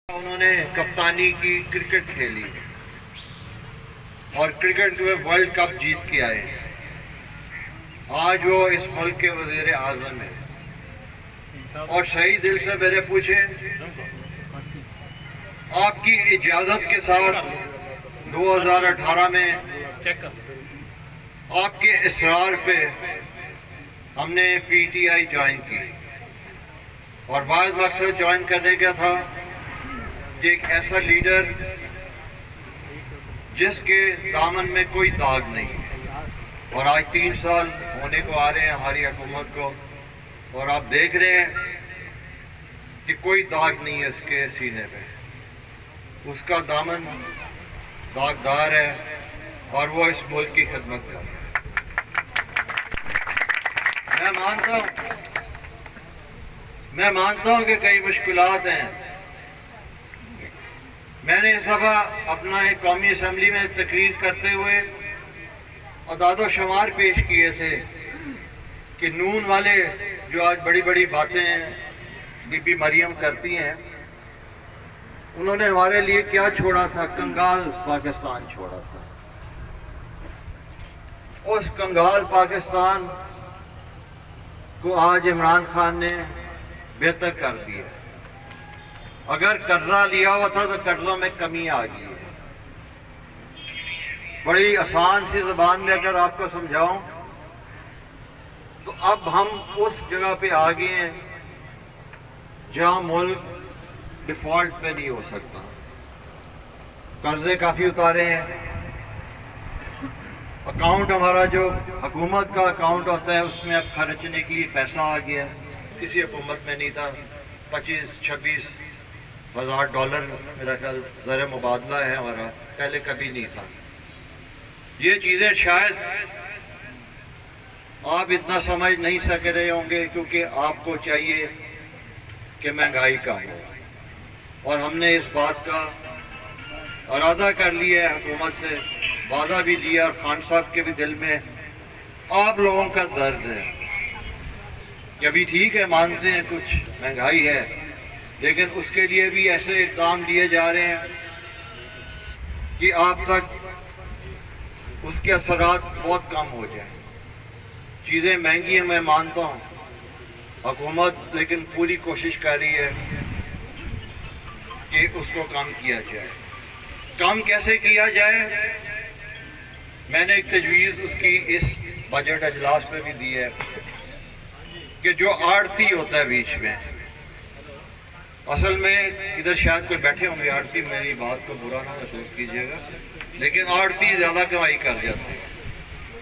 انہوں نے کپتانی کی کرکٹ کھیلی اور کرکٹ میں ورلڈ کپ جیت کے آئے. آج وہ اس ملک کے وزیر اعظم ہیں اور صحیح دل سے میرے پوچھیں آپ کی اجازت کے ساتھ 2018 میں آپ کے اصرار پہ ہم نے پی ٹی آئی جوائن کی اور واحد مقصد جوائن کرنے کا تھا کہ ایک ایسا لیڈر جس کے دامن میں کوئی داغ نہیں ہے. اور آج 3 سال ہونے کو آ رہے ہیں ہماری حکومت کو اور آپ دیکھ رہے ہیں کہ کوئی داغ نہیں ہے اس کے سینے پہ. اس کا دامن داغدار ہے اور وہ اس ملک کی خدمت کر رہا ہے. میں مانتا ہوں کہ کئی مشکلات ہیں. میں نے اس دفعہ اپنا ایک قومی اسمبلی میں تقریر کرتے ہوئے اعداد و شمار پیش کیے تھے کہ نون والے جو آج بڑی بڑی باتیں بی بی مریم کرتی ہیں انہوں نے ہمارے لیے کیا چھوڑا تھا؟ کنگال پاکستان چھوڑا تھا. اس کنگال پاکستان کو آج عمران خان نے بہتر کر دیا. اگر قرضہ لیا ہوا تھا تو قرضوں میں کمی آ گئی ہے. بڑی آسان سی زبان میں اگر آپ کو سمجھاؤں تو اب ہم اس جگہ پہ آ گئے ہیں جہاں ملک ڈیفالٹ پہ نہیں ہو سکتا. قرضے کافی اتارے ہیں. اکاؤنٹ ہمارا جو حکومت کا اکاؤنٹ ہوتا ہے اس میں اب خرچنے کے لیے پیسہ آ گیا ہے. کسی حکومت میں نہیں تھا. 25-26 ہزار ڈالر میرا خیال زر مبادلہ ہے ہمارا, پہلے کبھی نہیں تھا. یہ چیزیں شاید آپ اتنا سمجھ نہیں سک رہے ہوں گے کیونکہ آپ کو چاہیے کہ مہنگائی کم ہو, اور ہم نے اس بات کا ارادہ کر لیا ہے, حکومت سے وعدہ بھی لیا, اور خان صاحب کے بھی دل میں آپ لوگوں کا درد ہے کہ ابھی ٹھیک ہے مانتے ہیں کچھ مہنگائی ہے لیکن اس کے لیے بھی ایسے اقدام لیے جا رہے ہیں کہ آپ تک اس کے اثرات بہت کم ہو جائیں. چیزیں مہنگی ہیں میں مانتا ہوں, حکومت لیکن پوری کوشش کر رہی ہے کہ اس کو کم کیا جائے. کم کیسے کیا جائے؟ میں نے ایک تجویز اس کی اس بجٹ اجلاس میں بھی دی ہے کہ جو آڑتی ہوتا ہے بیچ میں, اصل میں ادھر شاید کوئی بیٹھے ہوں گے آڑتی, میری بات کو برا نہ محسوس کیجیے گا, لیکن آڑتی زیادہ کمائی کر جاتے ہیں.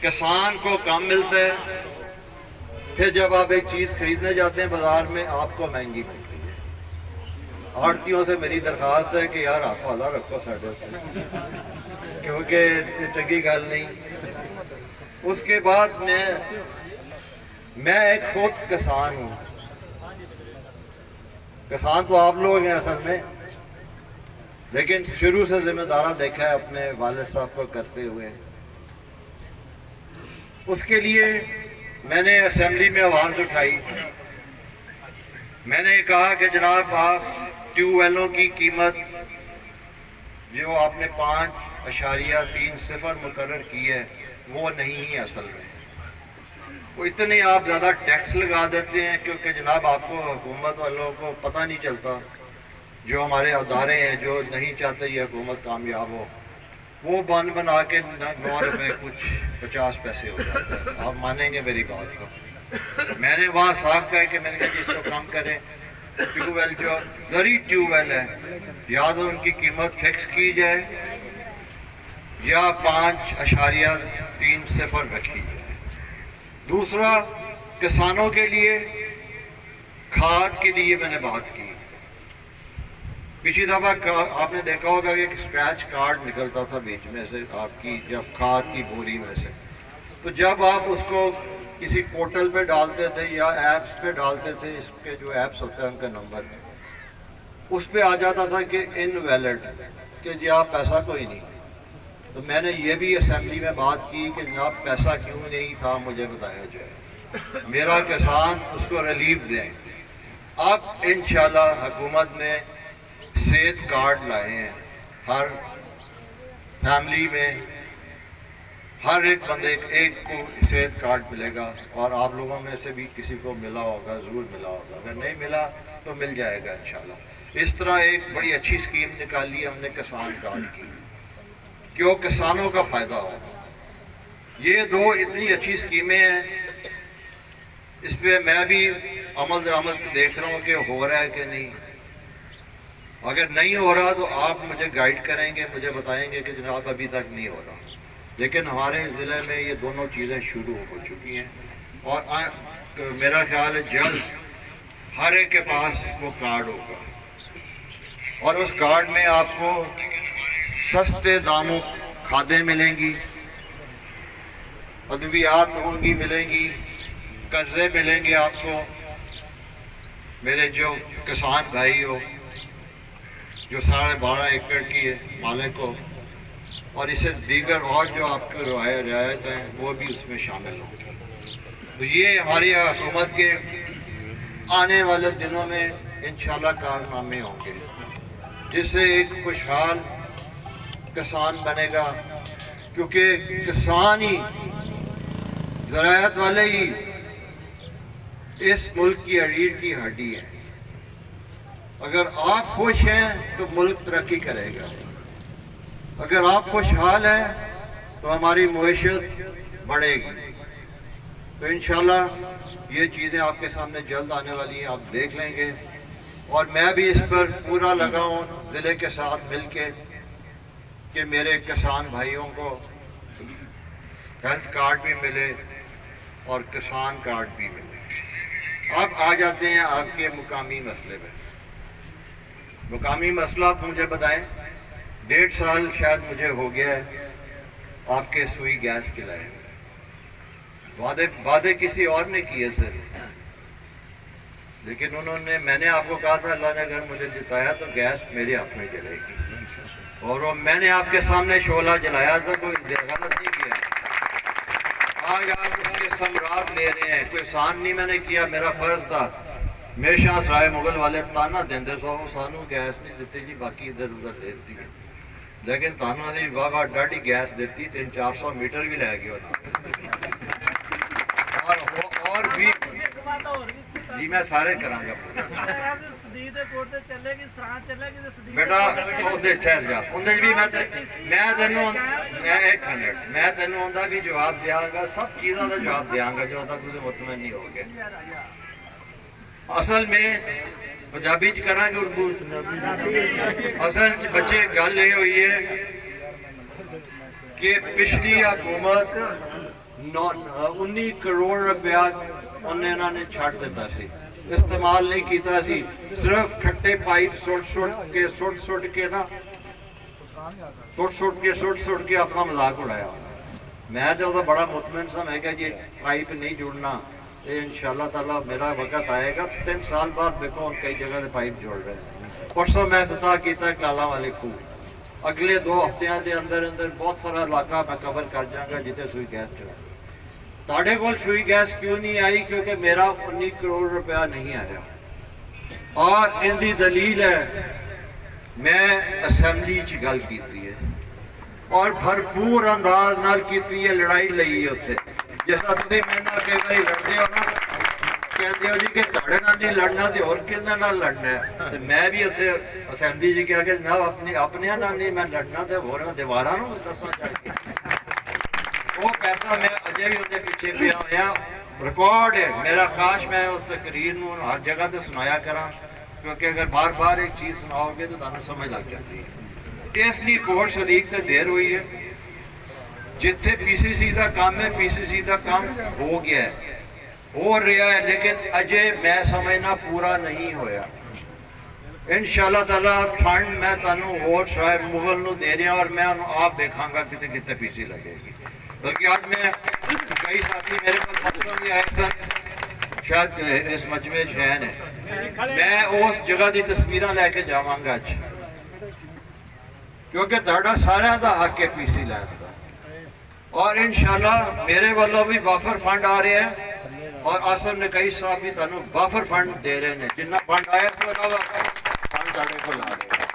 کسان کو کم ملتا ہے, پھر جب آپ ایک چیز خریدنے جاتے ہیں بازار میں آپ کو مہنگی ملتی ہے. آڑتیوں سے میری درخواست ہے کہ یار ہاتھ والا رکھو ساڑھے کیونکہ چنگی گل نہیں. اس کے بعد میں ایک خود کسان ہوں. کسان تو آپ لوگ ہیں اصل میں, لیکن شروع سے ذمہ دارہ دیکھا ہے اپنے والد صاحب کو کرتے ہوئے. اس کے لیے میں نے اسمبلی میں آواز اٹھائی. میں نے کہا کہ جناب آپ ٹیوب ویلوں کی قیمت جو آپ نے 5.30 مقرر کی ہے وہ نہیں ہے اصل میں. وہ اتنے آپ زیادہ ٹیکس لگا دیتے ہیں کیونکہ جناب آپ کو حکومت والوں کو پتہ نہیں چلتا, جو ہمارے ادارے ہیں جو نہیں چاہتے یہ حکومت کامیاب ہو, وہ بنا کے 9 روپے کچھ 50 پیسے ہو جاتا ہے. آپ مانیں گے میری بات کو. میں نے وہاں صاف کہا کہ میں نے کہا جس کو کم کریں. ٹیوب ویل جو زرعی ٹیوب ویل ہے یا تو ان کی قیمت فکس کی جائے یا 5.30 رکھی جائے. دوسرا, کسانوں کے لیے کھاد کے لیے میں نے بات کی. پچھلی دفعہ آپ نے دیکھا ہوگا کہ ایک اسکریچ کارڈ نکلتا تھا بیچ میں سے آپ کی جب کھاد کی بوری میں سے, تو جب آپ اس کو کسی پورٹل پہ ڈالتے تھے یا ایپس پہ ڈالتے تھے, اس کے جو ایپس ہوتے ہیں ان کا نمبر اس پہ آ جاتا تھا کہ انویلڈ, کہ جی آپ پیسہ کوئی نہیں. تو میں نے یہ بھی اسمبلی میں بات کی کہ جناب پیسہ کیوں نہیں تھا مجھے بتایا جائے, میرا کسان اس کو ریلیف دیں. اب انشاءاللہ حکومت میں صحت کارڈ لائے ہیں. ہر فیملی میں ہر ایک بندے ایک کو صحت کارڈ ملے گا, اور آپ لوگوں میں سے بھی کسی کو ملا ہوگا, ضرور ملا ہوگا. اگر نہیں ملا تو مل جائے گا انشاءاللہ. اس طرح ایک بڑی اچھی اسکیم نکالی ہے ہم نے کسان کارڈ کی, کہ وہ کسانوں کا فائدہ ہو. یہ دو اتنی اچھی اسکیمیں ہیں, اس پہ میں بھی عمل درآمد دیکھ رہا ہوں کہ ہو رہا ہے کہ نہیں. اگر نہیں ہو رہا تو آپ مجھے گائیڈ کریں گے, مجھے بتائیں گے کہ جناب ابھی تک نہیں ہو رہا. لیکن ہمارے ضلع میں یہ دونوں چیزیں شروع ہو چکی ہیں, اور میرا خیال ہے جلد ہر ایک کے پاس وہ کارڈ ہوگا, اور اس کارڈ میں آپ کو سستے داموں کھادیں ملیں گی, ادویات ہوں گی ملیں گی, قرضے ملیں گے آپ کو. میرے جو کسان بھائی ہو جو 12.5 ایکڑ کی مالک ہو, اور اسے دیگر اور جو آپ کے رعایت ہیں وہ بھی اس میں شامل ہوں. تو یہ ہماری حکومت کے آنے والے دنوں میں انشاءاللہ کارنامے ہوں گے, جس سے ایک خوشحال کسان بنے گا. کیونکہ کسان ہی, زراعت والے ہی اس ملک کی ریڑھ کی ہڈی ہے. اگر آپ خوش ہیں تو ملک ترقی کرے گا, اگر آپ خوشحال ہیں تو ہماری معیشت بڑھے گی. تو انشاءاللہ یہ چیزیں آپ کے سامنے جلد آنے والی ہیں, آپ دیکھ لیں گے. اور میں بھی اس پر پورا لگا ہوں ضلع کے ساتھ مل کے, کہ میرے کسان بھائیوں کو ہیلتھ کارڈ بھی ملے اور کسان کارڈ بھی ملے. اب آ جاتے ہیں آپ کے مقامی مسئلے پہ. مقامی مسئلہ آپ مجھے بتائیں. 1.5 سال شاید مجھے ہو گیا ہے آپ کے سوئی گیس کے لائے. وعدے کسی اور نے کیے سر, لیکن میں نے آپ کو کہا تھا اللہ نے اگر مجھے جتایا تو گیس میرے ہاتھ میں جلے گی, اور وہ میں نے آپ کے سامنے شعلہ جلایا تھا, کوئی غلط نہیں کیا. آج آپ اس کے ثمرات لے رہے ہیں. کوئی احسان نہیں میں نے کیا, میرا فرض تھا. ہمیشہ سرائے مغل والے تانا دیندے سو سانو گیس نہیں دیتے جی, باقی ادھر ادھر دیتی ہے. لیکن تانا دی بابا ڈاڈی گیس دیتی, 300-400 میٹر بھی لے گیا. اور بھی جی میں سارے کراں گا بیٹا. میں تینوں آندا بھی جواب دیاں گا, سب چیزاں دا جواب دیاں گا جو تک تسی مطمئن نہیں ہو گے. اصل میں پنجابی چ کراں گے اردو اصل بچے گل یہ ہوئی ہے کہ پچھلی حکومت 19 کروڑ روپیہ انہوں نے چھٹ دیتا سی, استعمال نہیں کیتا سی. صرف کھٹے پائپ سٹ کے اپنا مذاق اڑایا. میں تو بڑا مطمئن سا, میں کہا جی پائپ نہیں جڑنا, انشاءاللہ تعالیٰ میرا وقت آئے گا. 3 سال بعد دیکھو کئی جگہ سے پائپ جوڑ رہے ہیں. پرسوں میں افتتاح کیتا ہے کلالا والے کو. اگلے 2 ہفتیاں دے اندر بہت سارا علاقہ میں کور کر جاؤں گا جتے سوئی گیس چڑھا. تاڑے کو سوئی گیس کیوں نہیں آئی؟ کیونکہ میرا 19 کروڑ روپیہ نہیں آیا. اور ان دی دلیل ہے میں اسمبلی چ گل کیتی ہے, اور بھرپور انداز نال کیتی ہے. لڑائی لئی ہے اتنے, جیسا تھی میں نہ کئی باری لڑتے ہو نا, کہتے ہو جی کہ تاڑے نال نہیں لڑنا تو اور کہنے نال لڑنا ہے. تو میں بھی اتنے اسمبلی جی کہا کہ جناب اپنے نال نہیں میں لڑنا, تو ہو رہا دیواراں نوں دساں چاہیے. وہ پیسہ میں اجے بھی اندر پیچھے پیا ہوا, ریکارڈ ہے میرا. کاش میں اس تقریر نوں ہر جگہ تے سنایا کراں, کیونکہ اگر بار بار ایک چیز سناؤ گے تو تانوں سمجھ لگ جاتی ہے. اس لیے کوٹ صدیق سے دیر ہوئی ہے. جتھے پی سی سی کا کام ہے, پی سی سی کا کام ہو گیا ہے, ہو رہا ہے, لیکن اجے میں سمجھنا پورا نہیں ہویا. انشاءاللہ تعالیٰ فنڈ میں تانوں اور شاید مغل نو دے رہا, اور میں آپ دیکھاں گا کتے کتے پی سی لگے گی. بلکہ آج میں کئی ساتھی میرے پاس پرسوں بھی آئے سن, شاید اس مجمع شہن ہے, میں اس جگہ دی تصویراں لے کے جاواں گا اج, کیونکہ تہاڈا سارا دا حق ہے پی سی لین دا. اور انشاءاللہ میرے والوں بھی بافر فنڈ آ رہے ہیں, اور آصف نقی صاحب بھی تانوں بافر فنڈ دے رہے ہیں. جنہ فنڈ آیا تو علاوہ فنڈ تہاڈے کول آ رہے ہیں.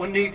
19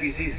PCC